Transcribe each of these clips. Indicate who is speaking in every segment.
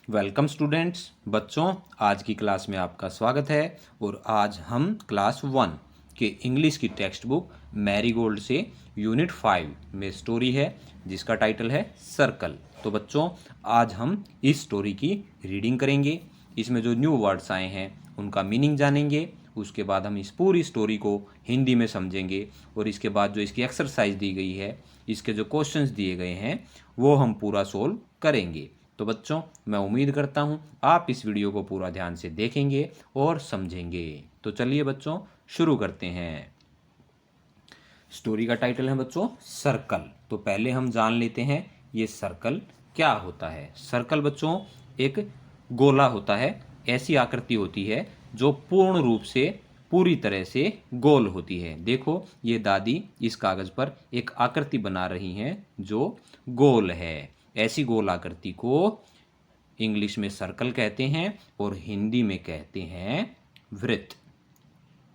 Speaker 1: Welcome students. बच्चों, आज की क्लास में आपका स्वागत है। और आज हम क्लास 1 के इंग्लिश की टेक्स्ट बुक मैरीगोल्ड से यूनिट 5 में स्टोरी है जिसका टाइटल है सर्कल। तो बच्चों, आज हम इस स्टोरी की रीडिंग करेंगे। इसमें जो न्यू वर्ड्स आए हैं उनका मीनिंग जानेंगे। उसके बाद हम इस पूरी स्टोरी को हिंदी में समझेंगे और इसके बाद जो इसकी एक्सरसाइज दी गई है, इसके जो क्वेश्चंस दिए गए हैं, वो हम पूरा सोल्व करेंगे। तो बच्चों, मैं उम्मीद करता हूँ आप इस वीडियो को पूरा ध्यान से देखेंगे और समझेंगे। तो चलिए बच्चों, शुरू करते हैं। स्टोरी का टाइटल है बच्चों सर्कल। तो पहले हम जान लेते हैं ये सर्कल क्या होता है। सर्कल बच्चों एक गोला होता है। ऐसी आकृति होती है जो पूर्ण रूप से पूरी तरह से गोल होती है। देखो, ये दादी इस कागज पर एक आकृति बना रही हैं जो गोल है। ऐसी गोल आकृति को इंग्लिश में सर्कल कहते हैं और हिंदी में कहते हैं वृत्त।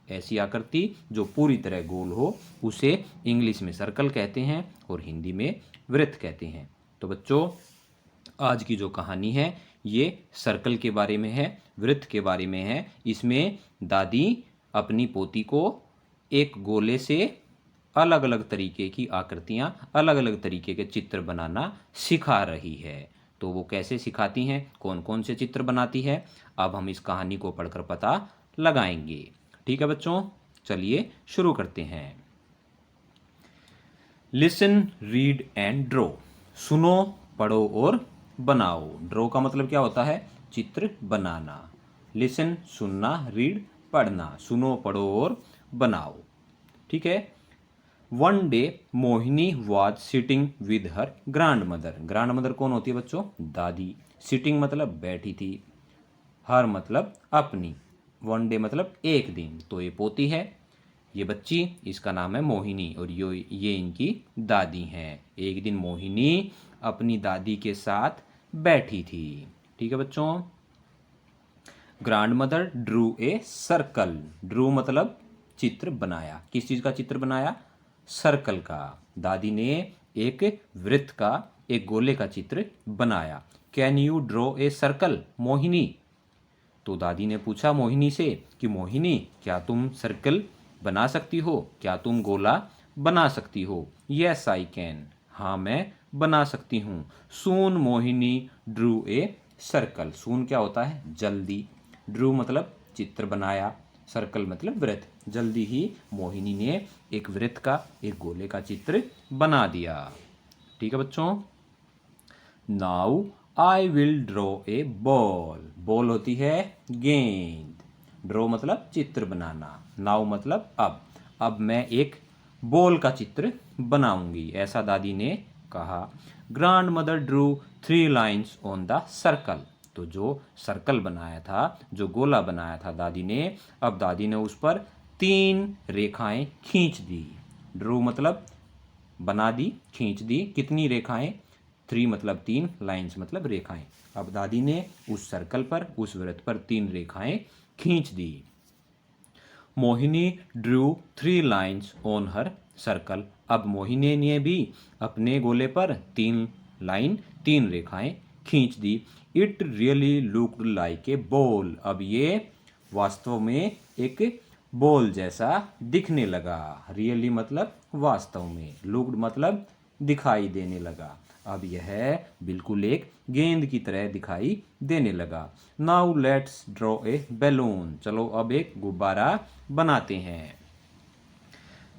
Speaker 1: ऐसी आकृति जो पूरी तरह गोल हो उसे इंग्लिश में सर्कल कहते हैं और हिंदी में वृत्त कहते हैं। तो बच्चों, आज की जो कहानी है ये सर्कल के बारे में है, वृत्त के बारे में है। इसमें दादी अपनी पोती को एक गोले से अलग अलग तरीके की आकृतियां, अलग अलग तरीके के चित्र बनाना सिखा रही है। तो वो कैसे सिखाती हैं, कौन कौन से चित्र बनाती है, अब हम इस कहानी को पढ़कर पता लगाएंगे। ठीक है बच्चों, चलिए शुरू करते हैं। Listen, read and draw. सुनो, पढ़ो और बनाओ। ड्रॉ का मतलब क्या होता है? चित्र बनाना। लिसन सुनना, रीड पढ़ना। सुनो, पढ़ो और बनाओ। ठीक है। One day Mohini was sitting with her grand mother. Grand mother कौन होती है बच्चों? दादी। सिटिंग मतलब बैठी थी, हर मतलब अपनी, वन डे मतलब एक दिन। तो ये पोती है, ये बच्ची, इसका नाम है मोहिनी और ये इनकी दादी हैं। एक दिन मोहिनी अपनी दादी के साथ बैठी थी। ठीक है बच्चों। Grand mother Drew a circle. Drew मतलब चित्र बनाया। किस चीज का चित्र बनाया? सर्कल का। दादी ने एक वृत्त का, एक गोले का चित्र बनाया। Can you draw a circle Mohini? तो दादी ने पूछा मोहिनी से कि मोहिनी, क्या तुम सर्कल बना सकती हो? क्या तुम गोला बना सकती हो? Yes I can. हाँ, मैं बना सकती हूँ। सून मोहिनी ड्रू ए सर्कल। सून क्या होता है? जल्दी। ड्रू मतलब चित्र बनाया, सर्कल मतलब वृत्त। जल्दी ही मोहिनी ने एक वृत्त का, एक गोले का चित्र बना दिया। ठीक है बच्चों। Now I will draw a ball. Ball होती है गेंद। ड्रॉ मतलब चित्र बनाना। नाउ मतलब अब मैं एक बॉल का चित्र बनाऊंगी, ऐसा दादी ने कहा। Grand mother Drew 3 lines on the circle. तो जो सर्कल बनाया था, जो गोला बनाया था दादी ने, अब दादी ने उस पर 3 रेखाएं खींच दी। ड्रू मतलब बना दी, खींच दी। कितनी रेखाएं? 3 मतलब 3, लाइन्स मतलब रेखाएं। अब दादी ने उस सर्कल पर, उस वृत्त पर 3 रेखाएं खींच दी। Mohini drew 3 lines on her circle. अब मोहिनी ने भी अपने गोले पर 3 लाइन, 3 रेखाएं खींच दी। It really looked like a ball. अब ये वास्तव में एक बॉल जैसा दिखने लगा। रियली मतलब वास्तव में, लुक्ड मतलब दिखाई देने लगा। अब यह बिल्कुल एक गेंद की तरह दिखाई देने लगा। Now let's draw a balloon. चलो अब एक गुब्बारा बनाते हैं।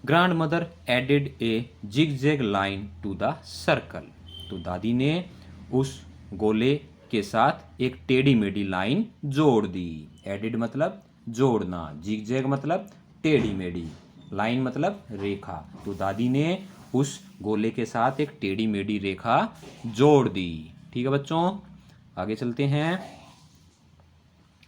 Speaker 1: Grandmother added a zigzag line to the circle. तो दादी ने उस गोले के साथ एक टेढ़ी मेढ़ी लाइन जोड़ दी। एडेड मतलब जोड़ना, जिगजैग मतलब टेढ़ी मेढ़ी, लाइन मतलब रेखा। तो दादी ने उस गोले के साथ एक टेढ़ी मेढ़ी रेखा जोड़ दी। ठीक है बच्चों, आगे चलते हैं।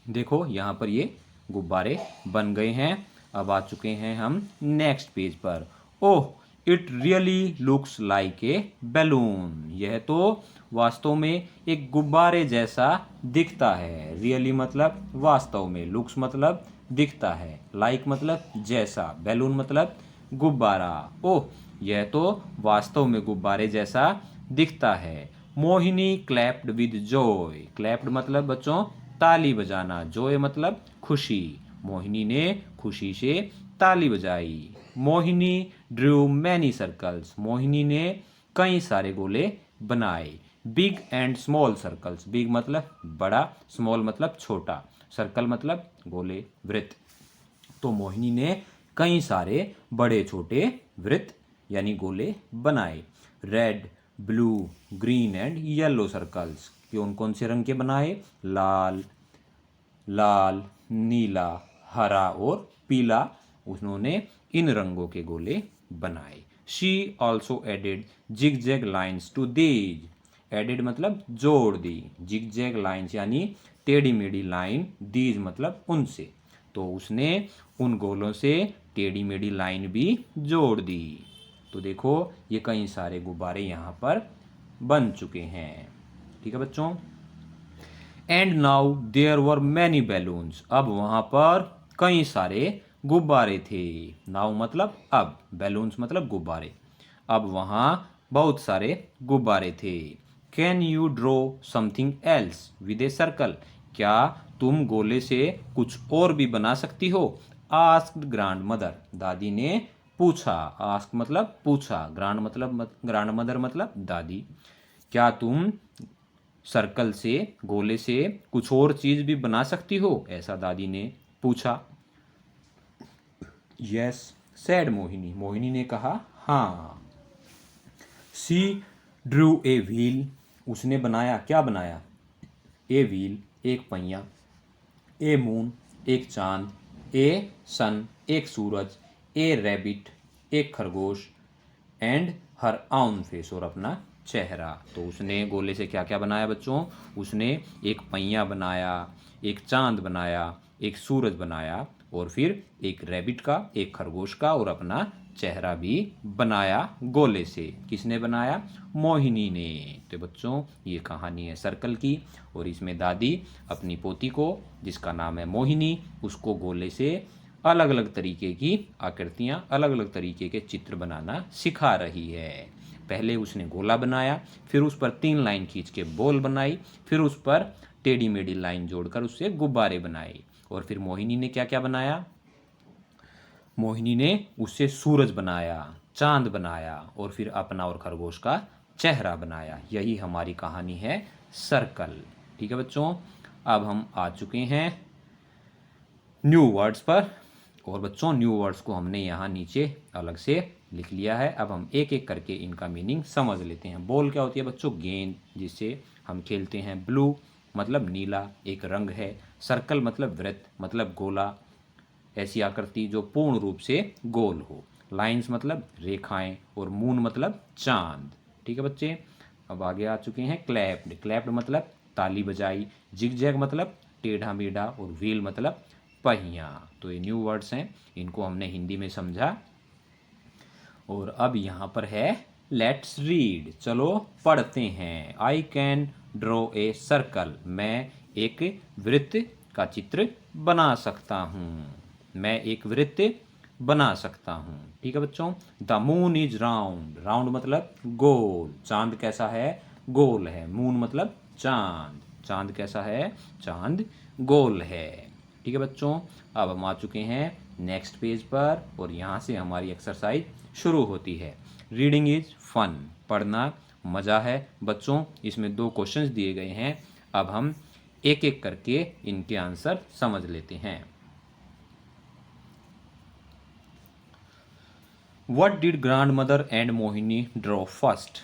Speaker 1: देखो, यहाँ पर ये गुब्बारे बन गए हैं। अब आ चुके हैं हम नेक्स्ट पेज पर। Oh, it really looks like a balloon. यह तो वास्तव में एक गुब्बारे जैसा दिखता है। रियली मतलब वास्तव में, लुक्स मतलब दिखता है, लाइक मतलब जैसा, बैलून मतलब गुब्बारा। ओह, यह तो वास्तव में गुब्बारे जैसा दिखता है। Mohini clapped with Joy. Clapped मतलब बच्चों ताली बजाना, जॉय मतलब खुशी। मोहिनी ने खुशी से ताली बजाई। Mohini Drew many circles. Mohini ने कई सारे गोले बनाए। Big and small circles. Big मतलब बड़ा, स्मॉल मतलब छोटा, सर्कल मतलब गोले, वृत्त। तो मोहिनी ने कई सारे बड़े छोटे वृत्त यानी गोले बनाए। Red, blue, green and yellow circles. कौन कौन से रंग के बनाए? लाल, लाल, नीला, हरा और पीला। उन्होंने इन रंगों के गोले बनाए। She also added zigzag lines to these. Added मतलब जोड़ दी, जिग जैग लाइन्स यानी टेढ़ी मेढ़ी लाइन, दीज मतलब उनसे। तो उसने उन गोलों से टेढ़ी मेढ़ी लाइन भी जोड़ दी। तो देखो ये कई सारे गुब्बारे यहाँ पर बन चुके हैं। ठीक है बच्चों। And now there were many balloons. अब वहां पर कई सारे गुब्बारे थे। नाउ मतलब अब, बैलून्स मतलब गुब्बारे। अब वहां बहुत सारे गुब्बारे थे। Can you draw something else with a circle. क्या तुम गोले से कुछ और भी बना सकती हो? Asked grand mother. दादी ने पूछा। आस्क मतलब पूछा, ग्रैंड मदर मतलब दादी। क्या तुम सर्कल से, गोले से कुछ और चीज भी बना सकती हो? ऐसा दादी ने पूछा। Yes sad Mohini. मोहिनी ने कहा हाँ। सी ड्रू ए व्हील। उसने बनाया, क्या बनाया? ए व्हील एक पहिया, ए मून एक चांद, ए सन एक सूरज, ए रैबिट एक खरगोश, एंड हर आउन फेस और अपना चेहरा। तो उसने गोले से क्या क्या बनाया बच्चों? उसने एक पहिया बनाया, एक चांद बनाया, एक सूरज बनाया और फिर एक रैबिट का, एक खरगोश का और अपना चेहरा भी बनाया गोले से। किसने बनाया? मोहिनी ने। तो बच्चों ये कहानी है सर्कल की और इसमें दादी अपनी पोती को, जिसका नाम है मोहिनी, उसको गोले से अलग अलग तरीके की आकृतियां, अलग अलग तरीके के चित्र बनाना सिखा रही है। पहले उसने गोला बनाया, फिर उस पर 3 लाइन खींच के बॉल बनाई, फिर उस पर टेढ़ी मेढ़ी लाइन जोड़कर उससे गुब्बारे बनाए। और फिर मोहिनी ने क्या क्या बनाया? मोहिनी ने उससे सूरज बनाया, चांद बनाया और फिर अपना और खरगोश का चेहरा बनाया। यही हमारी कहानी है सर्कल। ठीक है बच्चों। अब हम आ चुके हैं न्यू वर्ड्स पर। और बच्चों न्यू वर्ड्स को हमने यहाँ नीचे अलग से लिख लिया है। अब हम एक एक करके इनका मीनिंग समझ लेते हैं। बॉल क्या होती है बच्चों? गेंद, जिससे हम खेलते हैं। ब्लू मतलब नीला, एक रंग है। सर्कल मतलब वृत्त, मतलब गोला, ऐसी आकृति जो पूर्ण रूप से गोल हो। लाइंस मतलब रेखाएं और मून मतलब चांद। ठीक है बच्चे। अब आगे आ चुके हैं क्लैप्ड। क्लैप्ड मतलब ताली बजाई। जिगजैग मतलब टेढ़ा मेढ़ा और व्हील मतलब पहिया। तो ये न्यू वर्ड्स हैं, इनको हमने हिंदी में समझा। और अब यहाँ पर है लेट्स रीड। चलो पढ़ते हैं। I can draw a circle. मैं एक वृत्त का चित्र बना सकता हूँ। मैं एक वृत्त बना सकता हूँ। ठीक है बच्चों। The moon is round. Round मतलब गोल। चांद कैसा है? गोल है। मून मतलब चांद। चांद कैसा है? चांद गोल है। ठीक है बच्चों। अब हम आ चुके हैं नेक्स्ट पेज पर और यहाँ से हमारी एक्सरसाइज शुरू होती है। Reading is fun. पढ़ना मज़ा है बच्चों। इसमें 2 क्वेश्चंस दिए गए हैं। अब हम एक एक करके इनके आंसर समझ लेते हैं। What did grandmother and Mohini draw first?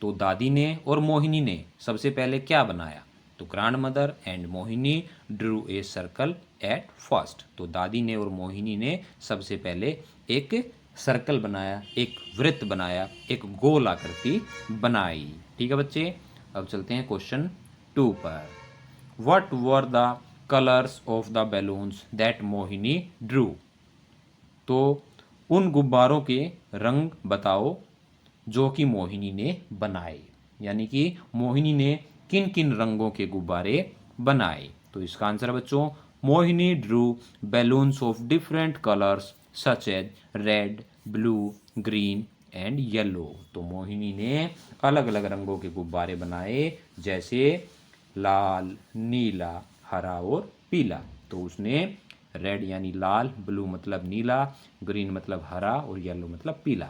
Speaker 1: तो दादी ने और मोहिनी ने सबसे पहले क्या बनाया? तो grand mother and Mohini Drew a circle at first. तो दादी ने और मोहिनी ने सबसे पहले एक सर्कल बनाया, एक वृत्त बनाया, एक गोल आकृति बनाई। ठीक है बच्चे। अब चलते हैं क्वेश्चन 2 पर। What were the colors of the balloons that Mohini Drew? तो उन गुब्बारों के रंग बताओ जो कि मोहिनी ने बनाए। यानी कि मोहिनी ने किन किन रंगों के गुब्बारे बनाए? तो इसका आंसर है बच्चों, Mohini drew balloons of different colours such as red, blue, green and yellow. तो मोहिनी ने अलग अलग रंगों के गुब्बारे बनाए, जैसे लाल, नीला, हरा और पीला। तो उसने रेड यानी लाल, ब्लू मतलब नीला, ग्रीन मतलब हरा और येलो मतलब पीला।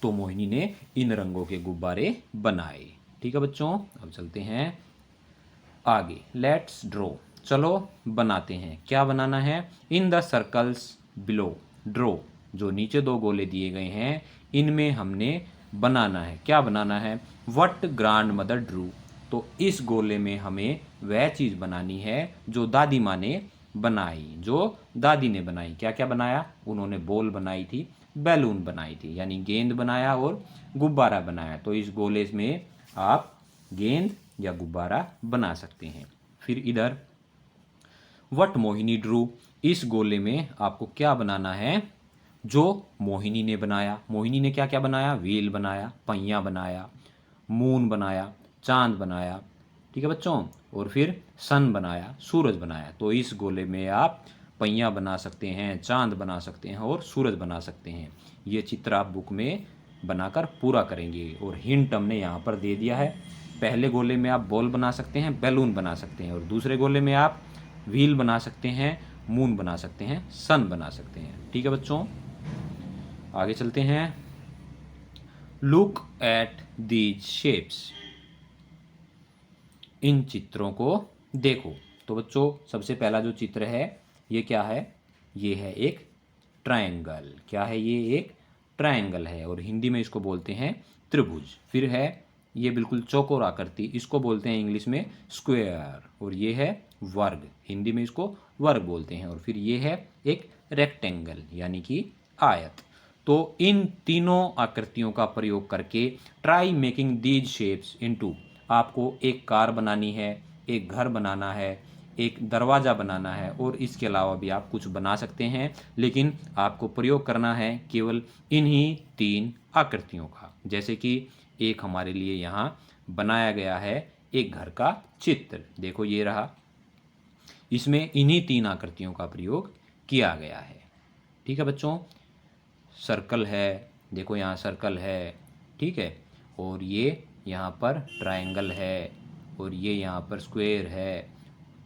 Speaker 1: तो मोहिनी ने इन रंगों के गुब्बारे बनाए। ठीक है बच्चों, अब चलते हैं आगे। लेट्स ड्रॉ, चलो बनाते हैं। क्या बनाना है? In the circles below draw. जो नीचे दो गोले दिए गए हैं, इनमें हमने बनाना है। क्या बनाना है? What grand mother Drew. तो इस गोले में हमें वह चीज़ बनानी है जो दादी माँ ने बनाई, जो दादी ने बनाई। क्या क्या बनाया? उन्होंने बॉल बनाई थी, बैलून बनाई थी, यानी गेंद बनाया और गुब्बारा बनाया। तो इस गोले में आप गेंद या गुब्बारा बना सकते हैं। फिर इधर वट मोहिनी ड्रू, इस गोले में आपको क्या बनाना है जो मोहिनी ने बनाया। मोहिनी ने क्या क्या बनाया? व्हील बनाया, पहिया बनाया, मून बनाया, चांद बनाया। ठीक है बच्चों, और फिर सन बनाया, सूरज बनाया। तो इस गोले में आप पहिया बना सकते हैं, चांद बना सकते हैं और सूरज बना सकते हैं। ये चित्र आप बुक में बनाकर पूरा करेंगे। और हिंट हमने यहाँ पर दे दिया है। पहले गोले में आप बॉल बना सकते हैं, बैलून बना सकते हैं, और दूसरे गोले में आप व्हील बना सकते हैं, मून बना सकते हैं, सन बना सकते हैं। ठीक है बच्चों, आगे चलते हैं। लुक एट दीज शेप्स, इन चित्रों को देखो। तो बच्चों, सबसे पहला जो चित्र है ये क्या है? ये है एक ट्रायंगल। क्या है ये? एक ट्रायंगल है, और हिंदी में इसको बोलते हैं त्रिभुज। फिर है ये बिल्कुल चौकोर आकृति, इसको बोलते हैं इंग्लिश में स्क्वायर। और ये है वर्ग, हिंदी में इसको वर्ग बोलते हैं। और फिर ये है एक रेक्टेंगल, यानी कि आयत। तो इन तीनों आकृतियों का प्रयोग करके try making these shapes into, आपको एक कार बनानी है, एक घर बनाना है, एक दरवाज़ा बनाना है, और इसके अलावा भी आप कुछ बना सकते हैं। लेकिन आपको प्रयोग करना है केवल इन्हीं तीन आकृतियों का। जैसे कि एक हमारे लिए यहाँ बनाया गया है एक घर का चित्र, देखो ये रहा। इसमें इन्हीं तीन आकृतियों का प्रयोग किया गया है। ठीक है बच्चों, सर्कल है, देखो यहाँ सर्कल है, ठीक है, और ये यहाँ पर ट्रायंगल है, और ये यहाँ पर स्क्वायर है,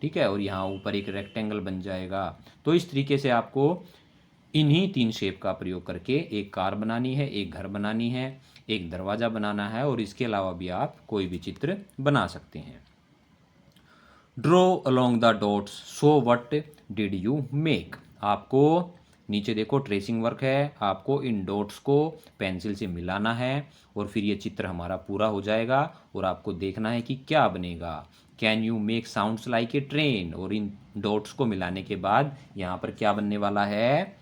Speaker 1: ठीक है, और यहाँ ऊपर एक रेक्टेंगल बन जाएगा। तो इस तरीके से आपको इन्हीं तीन शेप का प्रयोग करके एक कार बनानी है, एक घर बनानी है, एक दरवाज़ा बनाना है, और इसके अलावा भी आप कोई भी चित्र बना सकते हैं। Draw along the dots, so what did you make. आपको नीचे देखो ट्रेसिंग वर्क है, आपको इन डॉट्स को पेंसिल से मिलाना है, और फिर ये चित्र हमारा पूरा हो जाएगा। और आपको देखना है कि क्या बनेगा। Can you make sounds like a train, और इन डॉट्स को मिलाने के बाद यहाँ पर क्या बनने वाला है?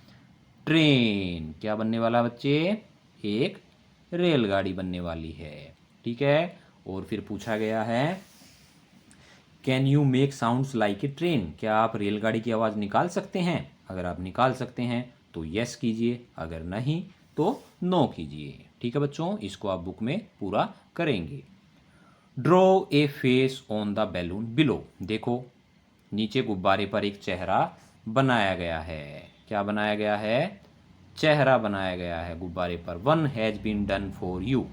Speaker 1: ट्रेन। क्या बनने वाला बच्चे? एक रेलगाड़ी बनने वाली है। ठीक है, और फिर पूछा गया है can you make sounds like a train, क्या आप रेलगाड़ी की आवाज़ निकाल सकते हैं? अगर आप निकाल सकते हैं तो यस कीजिए, अगर नहीं तो नो कीजिए। ठीक है बच्चों, इसको आप बुक में पूरा करेंगे। Draw a face on the balloon below, देखो नीचे गुब्बारे पर एक चेहरा बनाया गया है। क्या बनाया गया है? चेहरा बनाया गया है गुब्बारे पर। One has been done for you,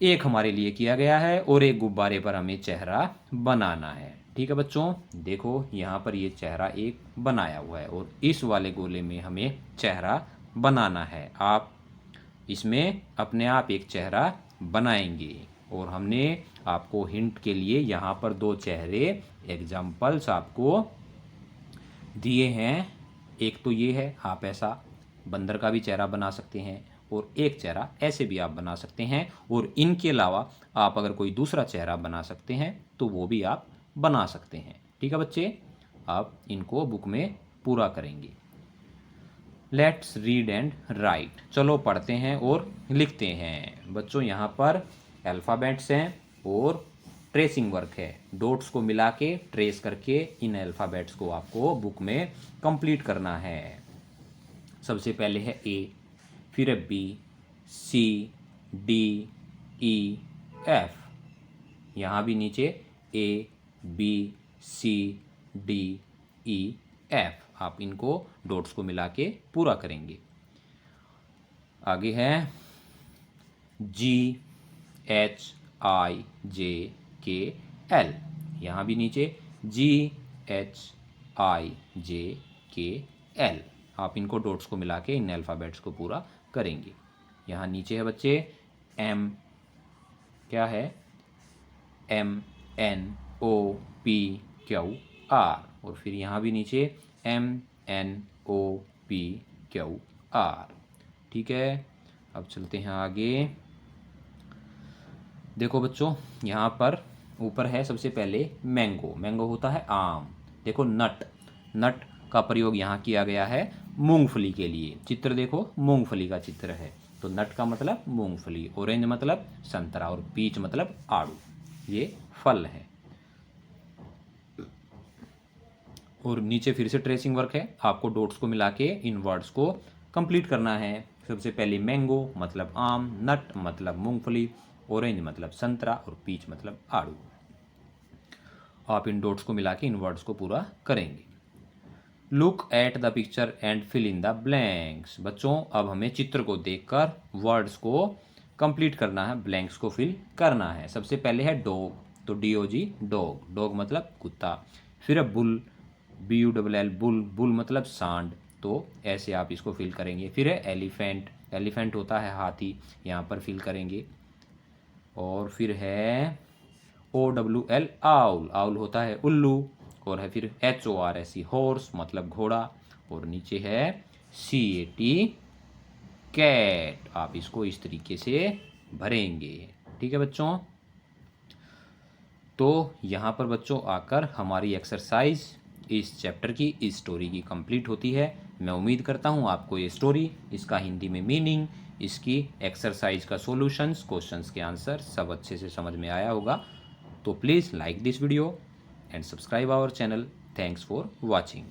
Speaker 1: एक हमारे लिए किया गया है, और एक गुब्बारे पर हमें चेहरा बनाना है। ठीक है बच्चों, देखो यहाँ पर ये चेहरा एक बनाया हुआ है, और इस वाले गोले में हमें चेहरा बनाना है। आप इसमें अपने आप एक चेहरा बनाएंगे, और हमने आपको हिंट के लिए यहाँ पर दो चेहरे एग्जाम्पल्स आपको दिए हैं। एक तो ये है, आप ऐसा बंदर का भी चेहरा बना सकते हैं, और एक चेहरा ऐसे भी आप बना सकते हैं। और इनके अलावा आप अगर कोई दूसरा चेहरा बना सकते हैं तो वो भी आप बना सकते हैं। ठीक है बच्चे, आप इनको बुक में पूरा करेंगे। लेट्स रीड एंड राइट, चलो पढ़ते हैं और लिखते हैं। बच्चों यहाँ पर अल्फ़ाबेट्स हैं और ट्रेसिंग वर्क है, डॉट्स को मिला के ट्रेस करके इन अल्फ़ाबेट्स को आपको बुक में कंप्लीट करना है। सबसे पहले है ए, फिर है बी, सी, डी, ई, एफ। यहाँ भी नीचे ए, बी, सी, डी, ई, एफ। आप इनको डॉट्स को मिला के पूरा करेंगे। आगे है GHIJKL, यहाँ भी नीचे GHIJKL। आप इनको डॉट्स को मिला के इन अल्फ़ाबेट्स को पूरा करेंगे। यहाँ नीचे है बच्चे M, क्या है MNOPQR, और फिर यहाँ भी नीचे MNOPQR। ठीक है, अब चलते हैं आगे। देखो बच्चों, यहाँ पर ऊपर है सबसे पहले मैंगो। मैंगो होता है आम। देखो नट, नट का प्रयोग यहाँ किया गया है मूंगफली के लिए। चित्र देखो, मूंगफली का चित्र है, तो नट का मतलब मूंगफली, ऑरेंज मतलब संतरा, और पीच मतलब आड़ू, ये फल है। और नीचे फिर से ट्रेसिंग वर्क है, आपको डॉट्स को मिला के इन वर्ड्स को कंप्लीट करना है। सबसे पहले मैंगो मतलब आम, नट मतलब मूंगफली, ऑरेंज मतलब संतरा, और पीच मतलब आड़ू। आप इन डॉट्स को मिला के इन वर्ड्स को पूरा करेंगे। Look at the picture and fill in the blanks. बच्चों, अब हमें चित्र को देखकर वर्ड्स को कंप्लीट करना है, ब्लैंक्स को फिल करना है। सबसे पहले है डॉग, तो DOG डॉग, डॉग मतलब कुत्ता। फिर है बुल, BULL बुल, बुल मतलब सांड, तो ऐसे आप इसको फिल करेंगे। फिर है एलिफेंट, एलिफेंट होता है हाथी, यहाँ पर फिल करेंगे। और फिर है OWL आउल, आउल होता है उल्लू। और है फिर HORS हॉर्स मतलब घोड़ा। और नीचे है CAT कैट, आप इसको इस तरीके से भरेंगे। ठीक है बच्चों, तो यहाँ पर बच्चों आकर हमारी एक्सरसाइज इस चैप्टर की, इस स्टोरी की कंप्लीट होती है। मैं उम्मीद करता हूँ आपको ये स्टोरी, इसका हिंदी में मीनिंग, इसकी एक्सरसाइज का सॉल्यूशंस, क्वेश्चंस के आंसर सब अच्छे से समझ में आया होगा। तो please like this video and subscribe our channel. Thanks for watching.